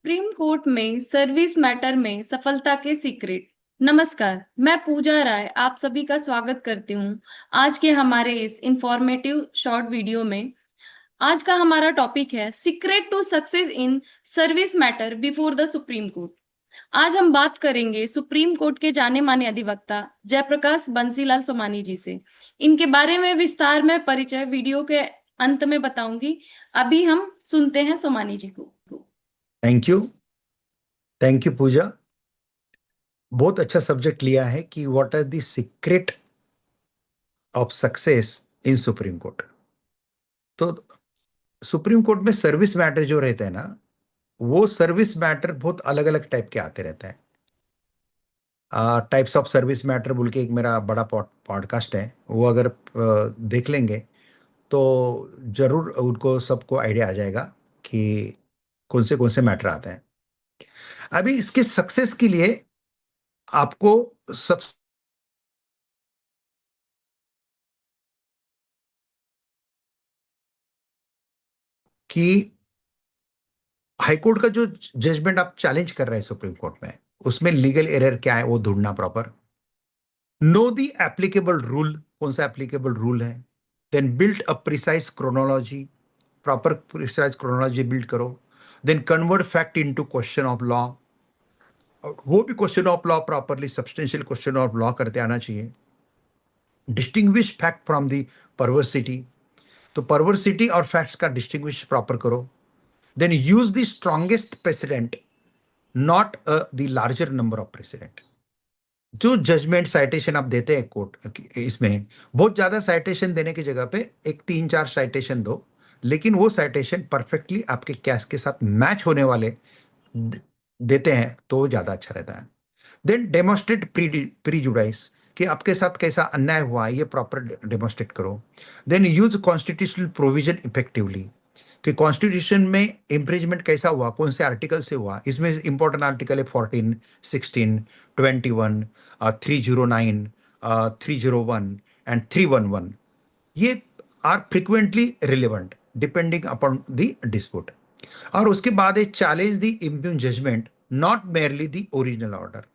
Supreme Court में service matter में सफलता के सीक्रेट। नमस्कार, मैं पूजा राय आप सभी का स्वागत करती हूँ आज के हमारे इस इंफॉर्मेटिव शॉर्ट वीडियो में। आज का हमारा टॉपिक है secret to success in service matter before the Supreme Court. आज हम बात करेंगे सुप्रीम कोर्ट के जाने माने अधिवक्ता जयप्रकाश बंसीलाल सोमानी जी से। इनके बारे में विस्तार में परिचय वीडियो के अंत में बताऊंगी। अभी हम सुनते हैं सोमानी जी को। Thank you Pooja. बहुत अच्छा सब्जेक्ट लिया है कि what are the secret of success in Supreme Court. तो सुप्रीम कोर्ट में सर्विस मैटर जो रहते हैं ना, वो सर्विस मैटर बहुत अलग अलग टाइप के आते रहते हैं। टाइप्स ऑफ सर्विस मैटर बोल के एक मेरा बड़ा पॉडकास्ट है, वो अगर देख लेंगे तो जरूर उनको सबको आइडिया आ जाएगा कि कौन से मैटर आते हैं। अभी इसके सक्सेस के लिए आपको सब कि हाईकोर्ट का जो जजमेंट आप चैलेंज कर रहे हैं सुप्रीम कोर्ट में, उसमें लीगल एरर क्या है वो ढूंढना proper. Know the applicable rule, कौन सा एप्लीकेबल रूल है। Then build a precise chronology, proper precise chronology build करो। Then convert fact into question of law, वो भी question of law properly substantial question of law करते आना चाहिए। Distinguish fact from the perversity, तो perversity और facts का distinguish proper करो। Then use the strongest precedent, not the larger number of precedent. जो जजमेंट साइटेशन आप देते हैं कोर्ट, इसमें बहुत ज्यादा साइटेशन देने की जगह पे एक 3-4 साइटेशन दो, लेकिन वो साइटेशन परफेक्टली आपके केस के साथ मैच होने वाले देते हैं तो ज्यादा अच्छा रहता है। देन डेमोस्ट्रेट प्रीजुडाइस, कि आपके साथ कैसा अन्याय हुआ ये प्रॉपर डेमोस्ट्रेट करो। Then use constitutional provision effectively, कि कॉन्स्टिट्यूशन में इम्प्रीजमेंट कैसा हुआ, कौन से आर्टिकल से हुआ। इसमें इंपॉर्टेंट आर्टिकल है 14, 16, 21, 309, 301 एंड 311। ये are frequently relevant depending upon the dispute. और उसके बाद है challenge the impugned judgment, not merely the original order.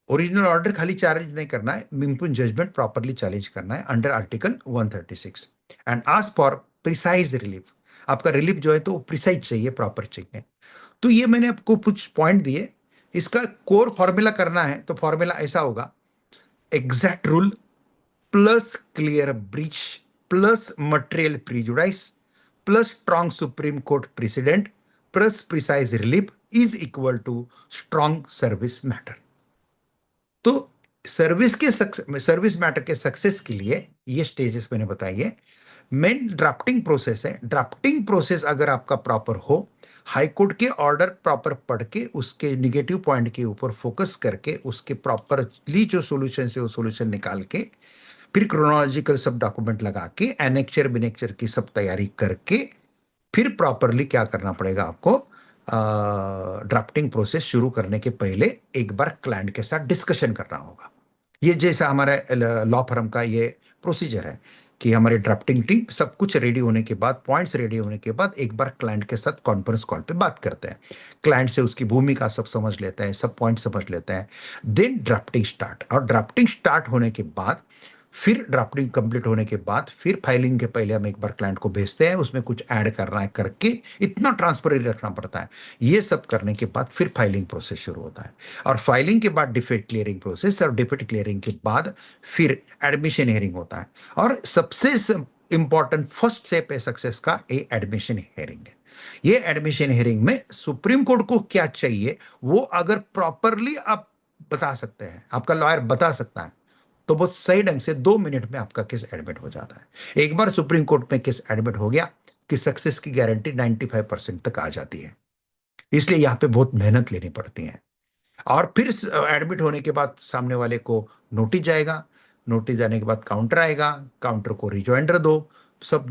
Original order खाली चैलेंज नहीं करना है, इम्प्यून जजमेंट प्रॉपरली चैलेंज करना है under article 136 and ask for precise relief. आपका रिलीफ जो है तो प्रिसाइज चाहिए, प्रॉपर चाहिए। तो ये मैंने आपको कुछ पॉइंट दिए। इसका कोर फॉर्मूला करना है तो फॉर्मूला ऐसा होगा: exact rule plus clear breach plus material prejudice plus strong Supreme Court precedent plus precise relief is equal to strong service matter. तो सर्विस मैटर के सक्सेस के लिए ये स्टेजेस मैंने बताई है। मेन ड्राफ्टिंग प्रोसेस है। ड्राफ्टिंग प्रोसेस अगर आपका प्रॉपर हो, हाई कोर्ट के ऑर्डर प्रॉपर पढ़ के उसके निगेटिव पॉइंट के ऊपर फोकस करके उसके प्रॉपरली जो सॉल्यूशन है वो सॉल्यूशन निकाल के फिर क्रोनोलॉजिकल सब डॉक्यूमेंट लगा के एनेक्चर बिनेक्चर की सब तैयारी करके फिर प्रॉपरली क्या करना पड़ेगा आपको, ड्राफ्टिंग प्रोसेस शुरू करने के पहले एक बार क्लाइंट के साथ डिस्कशन करना होगा। ये जैसा हमारे लॉ फर्म का ये प्रोसीजर है कि हमारी ड्राफ्टिंग टीम सब कुछ रेडी होने के बाद, पॉइंट्स रेडी होने के बाद एक बार क्लाइंट के साथ कॉन्फ्रेंस कॉल पे बात करते हैं। क्लाइंट से उसकी भूमिका सब समझ लेते हैं, सब पॉइंट समझ लेते हैं। देन ड्राफ्टिंग स्टार्ट, और ड्राफ्टिंग स्टार्ट होने के बाद फिर ड्राफ्टिंग कंप्लीट होने के बाद फिर फाइलिंग के पहले हम एक बार क्लाइंट को भेजते हैं, उसमें कुछ ऐड करना है करके इतना ट्रांसपेरेंट रखना पड़ता है। ये सब करने के बाद फिर फाइलिंग प्रोसेस शुरू होता है, और फाइलिंग के बाद डिफेक्ट क्लियरिंग प्रोसेस, और डिफेक्ट क्लियरिंग के बाद फिर एडमिशन हियरिंग होता है। और सबसे इंपॉर्टेंट फर्स्ट स्टेप है सक्सेस का, ये एडमिशन हियरिंग है। ये एडमिशन हियरिंग में सुप्रीम कोर्ट को क्या चाहिए वो अगर प्रॉपरली आप बता सकते हैं, आपका लॉयर बता सकता है, तो बहुत सही ढंग से 2 मिनट में आपका केस एडमिट हो जाता है। एक बार सुप्रीम कोर्ट में केस एडमिट हो गया कि सक्सेस की गारंटी 95% तक आ जाती है। इसलिए यहाँ पे बहुत मेहनत लेनी पड़ती है। और फिर एडमिट होने के बाद सामने वाले को नोटिस जाएगा, नोटिस जाने के बाद काउंटर आएगा, काउंटर को रिजॉइंडर दो, सब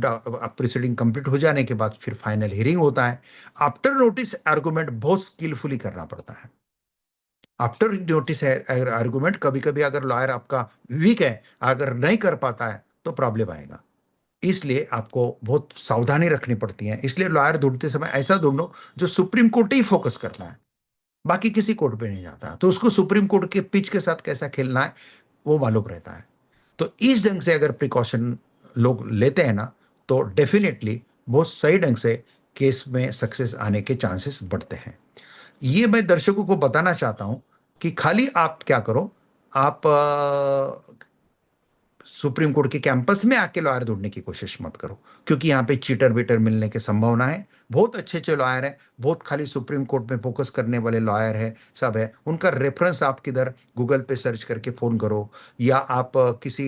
प्रोसीडिंग कंप्लीट हो जाने के बाद फिर फाइनल हियरिंग होता है। आफ्टर नोटिस आर्गुमेंट बहुत स्किलफुली करना पड़ता है। आफ्टर नोटिस आर्गुमेंट कभी कभी अगर लॉयर आपका वीक है, अगर नहीं कर पाता है तो प्रॉब्लम आएगा। इसलिए आपको बहुत सावधानी रखनी पड़ती है। इसलिए लॉयर ढूंढते समय ऐसा ढूंढो जो सुप्रीम कोर्ट ही फोकस करता है, बाकी किसी कोर्ट पे नहीं जाता, तो उसको सुप्रीम कोर्ट के पिच के साथ कैसा खेलना है वो मालूम रहता है। तो इस ढंग से अगर प्रिकॉशन लोग लेते हैं ना, तो डेफिनेटली बहुत सही ढंग से केस में सक्सेस आने के चांसेस बढ़ते हैं। ये मैं दर्शकों को बताना चाहता हूं कि खाली आप क्या करो, आप सुप्रीम कोर्ट के कैंपस में आके लॉयर ढूंढने की कोशिश मत करो, क्योंकि यहाँ पे चीटर बीटर मिलने की संभावना है। बहुत अच्छे अच्छे लॉयर हैं, बहुत खाली सुप्रीम कोर्ट में फोकस करने वाले लॉयर है, सब है, उनका रेफरेंस आप किधर गूगल पे सर्च करके फोन करो, या आप किसी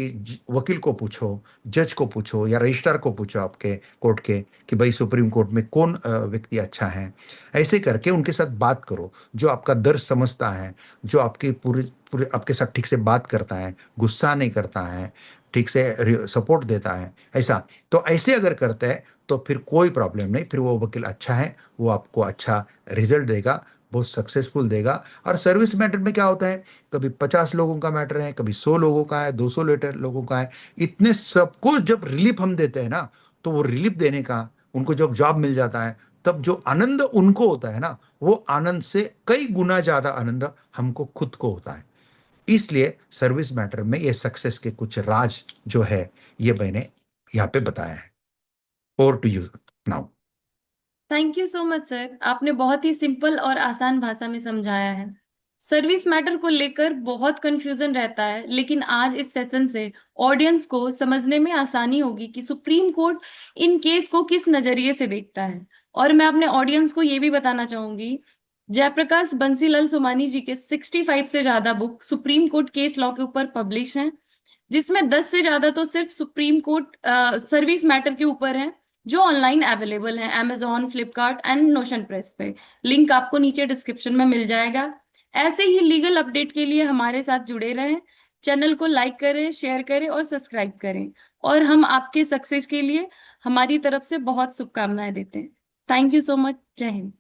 वकील को पूछो, जज को पूछो, या रजिस्ट्रार को पूछो आपके कोर्ट के, कि भाई सुप्रीम कोर्ट में कौन व्यक्ति अच्छा है। ऐसे करके उनके साथ बात करो, जो आपका दर्द समझता है, जो आपकी पूरी पूरे आपके साथ ठीक से बात करता है, गुस्सा नहीं करता है, ठीक से सपोर्ट देता है, ऐसा। तो ऐसे अगर करते हैं तो फिर कोई प्रॉब्लम नहीं, फिर वो वकील अच्छा है, वो आपको अच्छा रिजल्ट देगा, बहुत सक्सेसफुल देगा। और सर्विस मैटर में क्या होता है, कभी 50 लोगों का मैटर है, कभी 100 लोगों का है, 200 लोगों का है, इतने सबको जब रिलीफ हम देते हैं ना, तो वो रिलीफ देने का, उनको जब जॉब मिल जाता है, तब जो आनंद उनको होता है ना, वो आनंद से कई गुना ज्यादा आनंद हमको खुद को होता है। इसलिए सर्विस मैटर में ये सक्सेस के कुछ राज जो है, ये मैंने यहाँ पे बताया है। Over to you now. Thank you so much sir, आपने बहुत ही सिंपल और आसान भाषा में समझाया है। सर्विस मैटर को लेकर बहुत कंफ्यूजन रहता है, लेकिन आज इस सेशन से ऑडियंस को समझने में आसानी होगी कि सुप्रीम कोर्ट इन केस को किस नजरिए से देखता है। और मैं अपने ऑडियंस को ये भी बताना चाहूंगी, जयप्रकाश बंसीलाल सोमानी जी के 65 से ज्यादा book supreme court case law के ऊपर पब्लिश हैं, जिसमें 10 से ज्यादा तो सिर्फ सुप्रीम कोर्ट सर्विस मैटर के ऊपर है, जो ऑनलाइन अवेलेबल है Amazon, Flipkart and notion press पे। लिंक आपको नीचे डिस्क्रिप्शन में मिल जाएगा। ऐसे ही लीगल अपडेट के लिए हमारे साथ जुड़े रहें। चैनल को लाइक करें, शेयर करें और सब्सक्राइब करें। और हम आपके सक्सेस के लिए हमारी तरफ से बहुत शुभकामनाएं देते हैं। Thank you so much. जय हिंद।